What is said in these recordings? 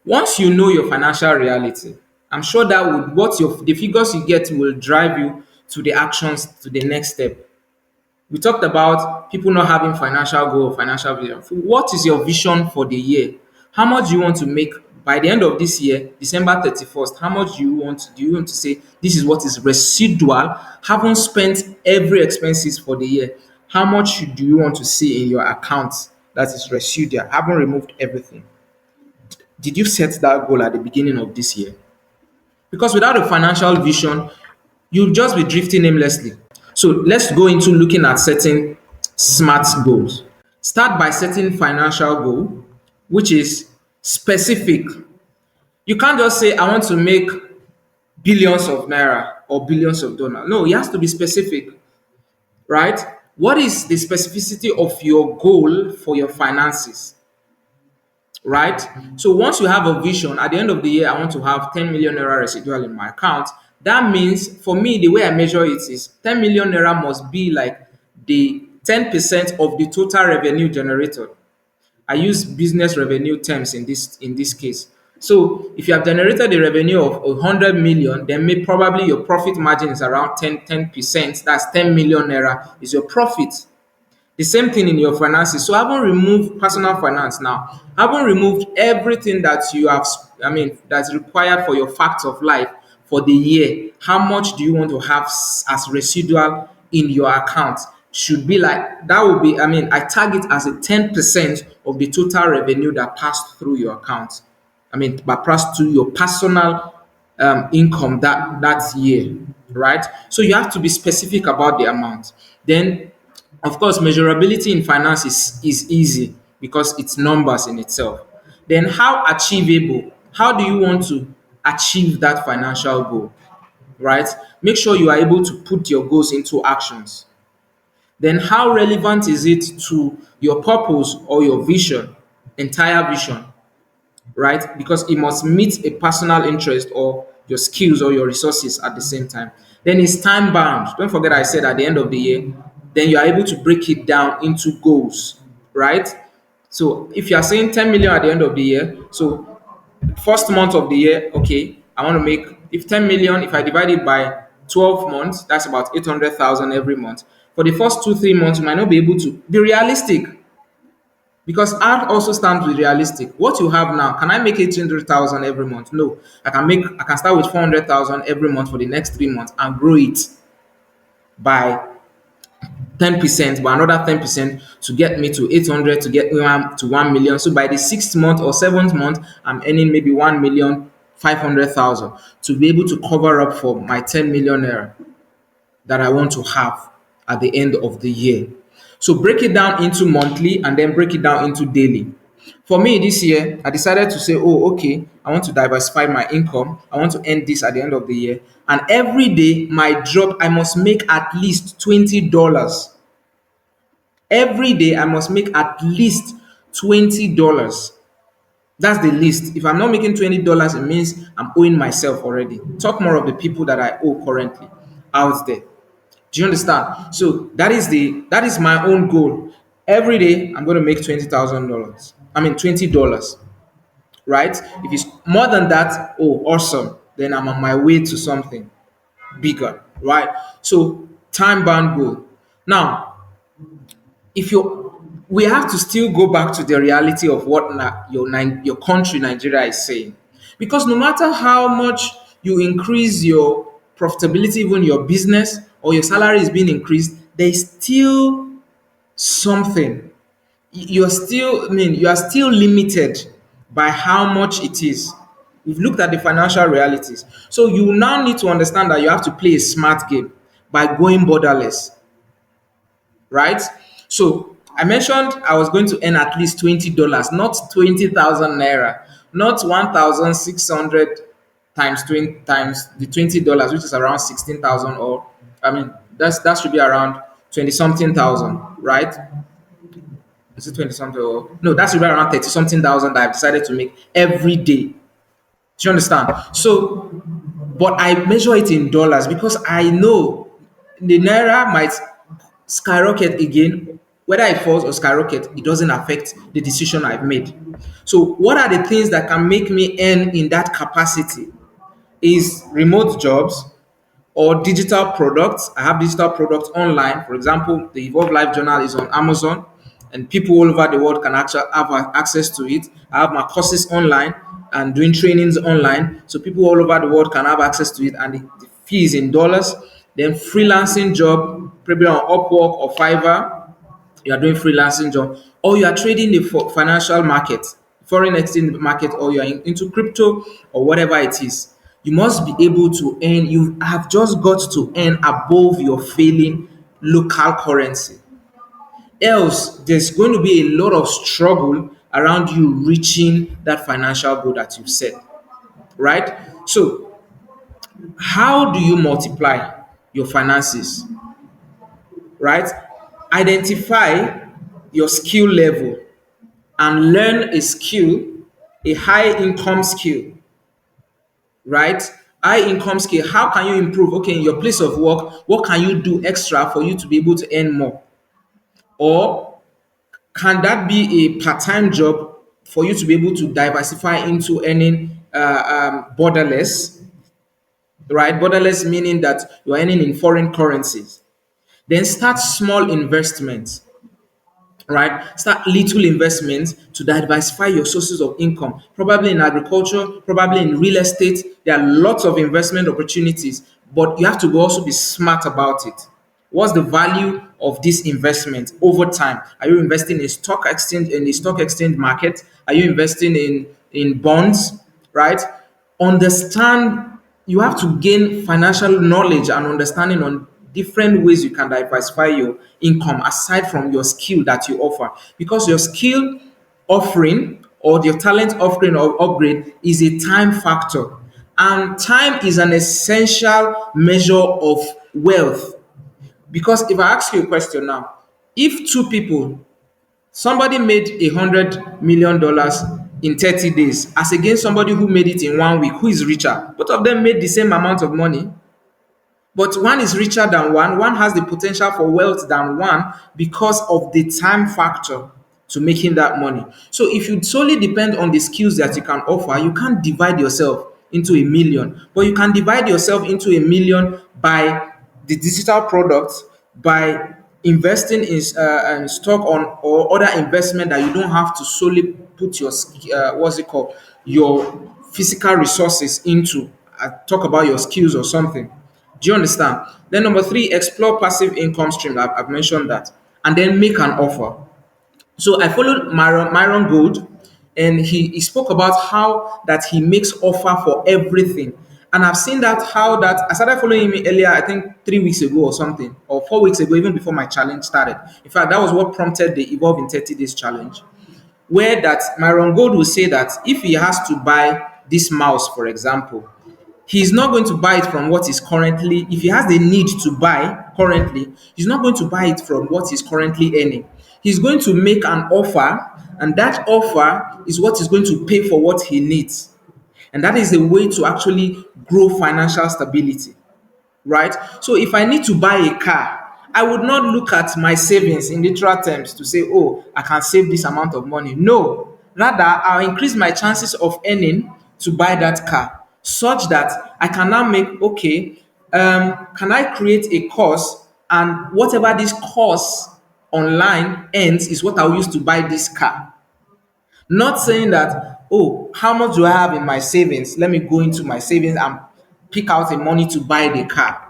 Once you know your financial reality, I'm sure that would what your the figures you get will drive you to the actions to the next step. We talked about people not having financial goal, financial vision. What is your vision for the year? How much do you want to make by the end of this year, December 31st? How much do you want to say this is what is residual? Haven't spent every expenses for the year. How much do you want to see in your account that is residual? Haven't removed everything. Did you set that goal at the beginning of this year? Because without a financial vision, you'll just be drifting aimlessly. So let's go into looking at setting smart goals. Start by setting financial goal, which is specific. You can't just say, I want to make billions of naira or billions of dollars. No, it has to be specific, right? What is the specificity of your goal for your finances? Right? So once you have a vision, at the end of the year, I want to have 10 million naira residual in my account. That means for me, the way I measure it is 10 million naira must be like the 10% of the total revenue generated. I use business revenue terms in this case. So if you have generated a revenue of 100 million, then probably your profit margin is around 10%. That's 10 million naira is your profit. The same thing in your finances. So having removed personal finance now, having removed everything that you have, that's required for your facts of life for the year, how much do you want to have as residual in your account? Should be like that will be, I target as a 10% of the total revenue that passed through your account. But passed to your personal income that year, right? So you have to be specific about the amount. Then of course, measurability in finance is easy because it's numbers in itself. Then, how achievable? How do you want to achieve that financial goal? Right? Make sure you are able to put your goals into actions. Then, how relevant is it to your purpose or your vision, entire vision? Right? Because it must meet a personal interest or your skills or your resources at the same time. Then it's time bound. Don't forget I said at the end of the year, then you are able to break it down into goals, right? So if you are saying 10 million at the end of the year, so first month of the year, okay, I want to make if 10 million, if I divide it by 12 months, that's about 800,000 every month. For the first 2, 3 months, you might not be able to be realistic. Because art also stands with realistic. What you have now, can I make 800,000 every month? No. I can start with 400,000 every month for the next 3 months and grow it by 10%, by another 10% to get me to 800, to get me to 1 million. So by the 6th month or 7th month, I'm earning maybe 1,500,000 to be able to cover up for my 10 million naira that I want to have at the end of the year. So break it down into monthly and then break it down into daily. For me this year, I decided to say, oh, okay, I want to diversify my income. I want to earn this at the end of the year. And every day, my job, I must make at least $20. Every day, I must make at least $20. That's the least. If I'm not making $20, it means I'm owing myself already. Talk more of the people that I owe currently out there. Do you understand? So that is my own goal. Every day I'm going to make $20,000. $20, right? If it's more than that, oh, awesome. Then I'm on my way to something bigger, right? So time bound goal. Now, if you we have to still go back to the reality of what your country Nigeria is saying, because no matter how much you increase your profitability, even your business or your salary is being increased, there is still something. You are still limited by how much it is. We've looked at the financial realities, so you now need to understand that you have to play a smart game by going borderless, right? So I mentioned I was going to earn at least $20, not 20,000 naira, not 1,600 times 20 times the $20, which is around 16,000, or that should be around 20 something thousand, right? Is it 20 something, or no? That should be around 30 something thousand that I've decided to make every day. Do you understand? So, but I measure it in dollars because I know the naira might skyrocket again Whether it falls or skyrocket, it doesn't affect the decision I've made. So, what are the things that can make me earn in that capacity? Is remote jobs or digital products. I have digital products online. For example, the Evolve Life Journal is on Amazon, and people all over the world can actually have access to it. I have my courses online and doing trainings online, so people all over the world can have access to it, and the fee is in dollars. Then freelancing job, probably on Upwork or Fiverr, you are doing freelancing job, or you are trading the financial market, foreign exchange market, or you are into crypto or whatever it is. You must be able to earn. You have just got to earn above your failing local currency. Else, there's going to be a lot of struggle around you reaching that financial goal that you've set. Right? So, how do you multiply your finances? Right? Identify your skill level and learn a skill, a high income skill, right? High income skill. How can you improve? Okay, in your place of work, what can you do extra for you to be able to earn more? Or can that be a part-time job for you to be able to diversify into earning borderless, right? Borderless meaning that you're earning in foreign currencies. Then start small investments, right? Start little investments to diversify your sources of income. Probably in agriculture, probably in real estate. There are lots of investment opportunities, but you have to also be smart about it. What's the value of this investment over time? Are you investing in stock exchange in the stock exchange market? Are you investing in bonds? Right? Understand. You have to gain financial knowledge and understanding on different ways you can diversify your income aside from your skill that you offer, because your skill offering or your talent offering or upgrade is a time factor, and time is an essential measure of wealth. Because if I ask you a question now, if two people, somebody made $100 million in 30 days as against somebody who made it in 1 week, who is richer? Both of them made the same amount of money, but one is richer than one has the potential for wealth than one because of the time factor to making that money. So if you solely depend on the skills that you can offer, you can't divide yourself into a million, but you can divide yourself into a million by the digital products, by investing in stock on or other investment that you don't have to solely put your what's it called, your physical resources into. Talk about your skills or something. Do you understand? Then number three, explore passive income stream. I've mentioned that. And then make an offer. So I followed Myron Gold, and he spoke about how that he makes offer for everything. And I've seen that how that I started following him earlier, I think 3 weeks ago or something, or 4 weeks ago, even before my challenge started. In fact, that was what prompted the Evolve in 30 Days challenge, where that Myron Gold will say that if he has to buy this mouse, for example, he's not going to buy it from what is currently, if he has the need to buy currently, he's not going to buy it from what he's currently earning. He's going to make an offer, and that offer is what is going to pay for what he needs. And that is a way to actually grow financial stability, right? So if I need to buy a car, I would not look at my savings in literal terms to say, oh, I can save this amount of money. No, rather, I'll increase my chances of earning to buy that car such that I can now make, okay, can I create a course, and whatever this course online ends is what I'll use to buy this car. Not saying that, oh, how much do I have in my savings? Let me go into my savings and pick out the money to buy the car,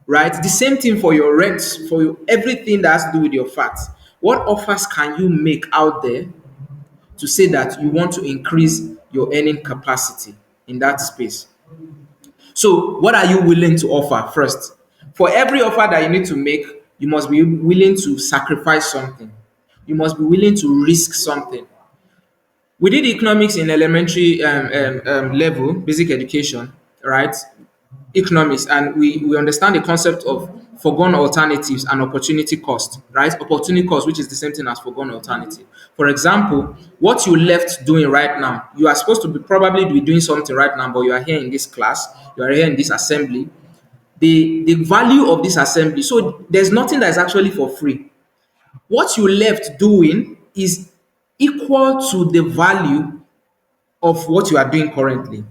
right? The same thing for your rent, for everything that has to do with your fat. What offers can you make out there to say that you want to increase your earning capacity in that space? So, what are you willing to offer first? For every offer that you need to make, you must be willing to sacrifice something. You must be willing to risk something. We did economics in elementary level, basic education, right? Economics, and we understand the concept of foregone alternatives and opportunity cost, right? Opportunity cost, which is the same thing as foregone alternative. For example, what you left doing right now, you are supposed to be probably be doing something right now, but you are here in this class, you are here in this assembly. The value of this assembly, so there's nothing that is actually for free. what you left doing is equal to the value of what you are doing currently.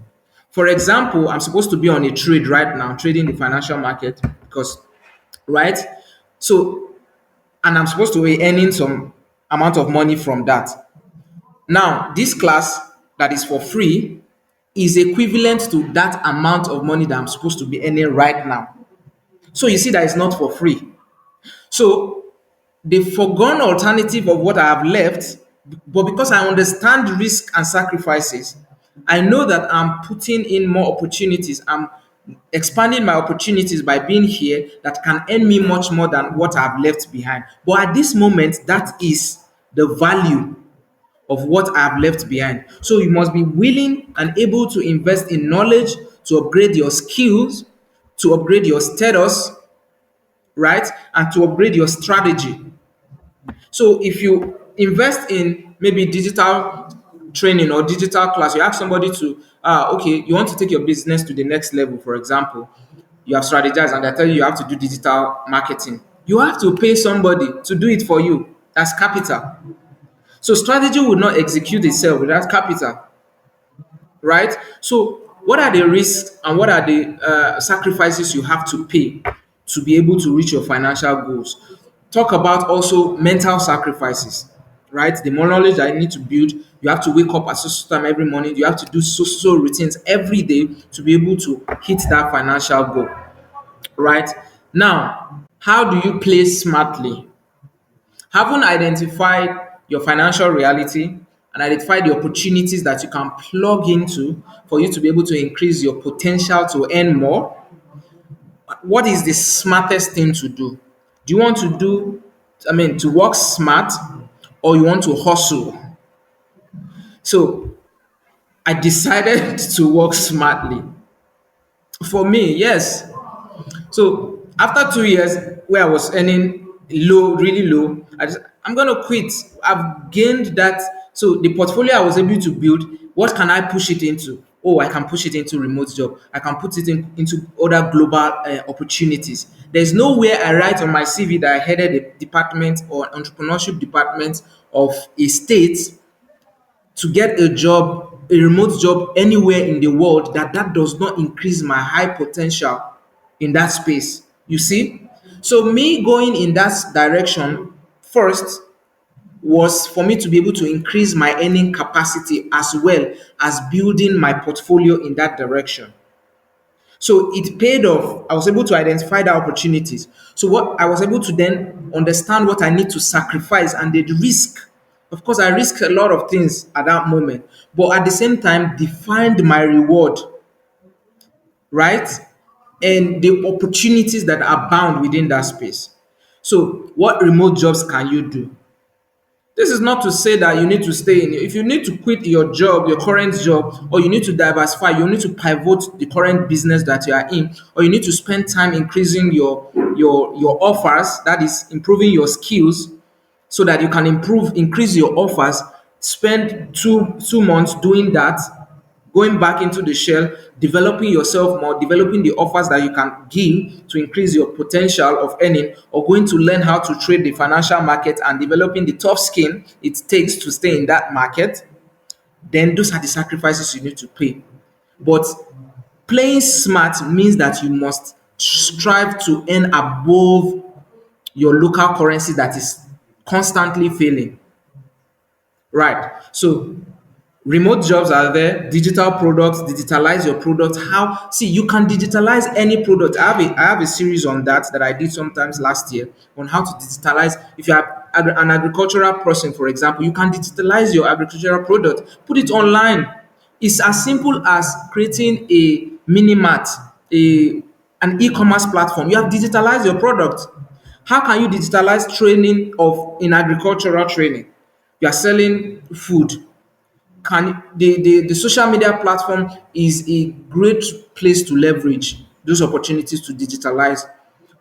For example, I'm supposed to be on a trade right now, trading the financial market because, right? So, and I'm supposed to be earning some amount of money from that. Now, this class that is for free is equivalent to that amount of money that I'm supposed to be earning right now. So you see that it's not for free. So the foregone alternative of what I have left, but because I understand risk and sacrifices, I know that I'm putting in more opportunities. I'm expanding my opportunities by being here that can earn me much more than what I've left behind. But at this moment, that is the value of what I've left behind. So you must be willing and able to invest in knowledge, to upgrade your skills, to upgrade your status, right? And to upgrade your strategy. So if you invest in maybe digital training or digital class, you ask somebody to, okay, you want to take your business to the next level, for example, you have strategized and they tell you you have to do digital marketing. You have to pay somebody to do it for you. That's capital. So strategy will not execute itself without capital, right? So what are the risks and what are the sacrifices you have to pay to be able to reach your financial goals? Talk about also mental sacrifices, right? The more knowledge that you need to build, you have to wake up at so time every morning. You have to do so routines every day to be able to hit that financial goal, right? Now, how do you play smartly? Having identified your financial reality and identify the opportunities that you can plug into for you to be able to increase your potential to earn more, what is the smartest thing to do? Do you want to do, to work smart or you want to hustle? So I decided to work smartly. For me, yes. So after 2 years where I was earning low, really low, I'm gonna quit. I've gained that. So the portfolio I was able to build, what can I push it into? Oh, I can push it into remote job. I can put it into other global opportunities. There's nowhere I write on my CV that I headed a department or entrepreneurship department of a state to get a job, a remote job anywhere in the world that does not increase my high potential in that space. You see? So me going in that direction first was for me to be able to increase my earning capacity as well as building my portfolio in that direction. So it paid off. I was able to identify the opportunities. So what I was able to then understand what I need to sacrifice and the risk. Of course, I risked a lot of things at that moment, but at the same time, defined my reward, right? And the opportunities that are bound within that space. So, what remote jobs can you do? This is not to say that you need to stay in. If you need to quit your job, your current job, or you need to diversify, you need to pivot the current business that you are in, or you need to spend time increasing your offers, that is improving your skills so that you can increase your offers. Spend two months doing that, going back into the shell, developing yourself more, developing the offers that you can give to increase your potential of earning, or going to learn how to trade the financial market and developing the tough skin it takes to stay in that market, then those are the sacrifices you need to pay. But playing smart means that you must strive to earn above your local currency that is constantly failing. Right. So remote jobs are there, digital products, digitalize your product. How see you can digitalize any product. I have a series on that I did sometimes last year on how to digitalize. If you are an agricultural person, for example, you can digitalize your agricultural product, put it online. It's as simple as creating a mini mart, an e-commerce platform. You have digitalized your product. How can you digitalize training of in agricultural training? You are selling food. Can the social media platform is a great place to leverage those opportunities to digitalize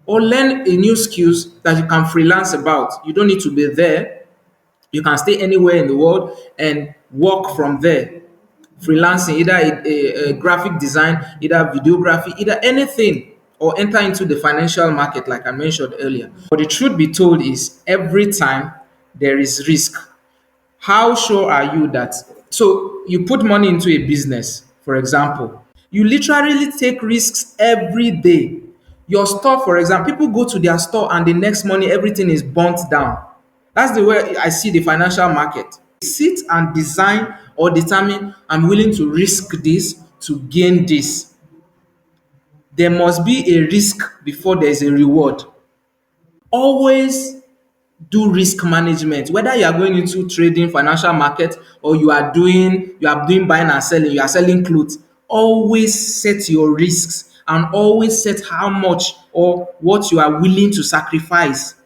or learn a new skills that you can freelance about. You don't need to be there. You can stay anywhere in the world and work from there. Freelancing, either a graphic design, either videography, either anything. or enter into the financial market, like I mentioned earlier. But the truth be told is every time there is risk. How sure are you that? So you put money into a business, for example, you literally take risks every day. Your store, for example, people go to their store and the next morning everything is burnt down. That's the way I see the financial market. Sit and design or determine, I'm willing to risk this to gain this. There must be a risk before there's a reward. Always do risk management, whether you are going into trading, financial market, or you are doing buying and selling, you are selling clothes. Always set your risks and always set how much or what you are willing to sacrifice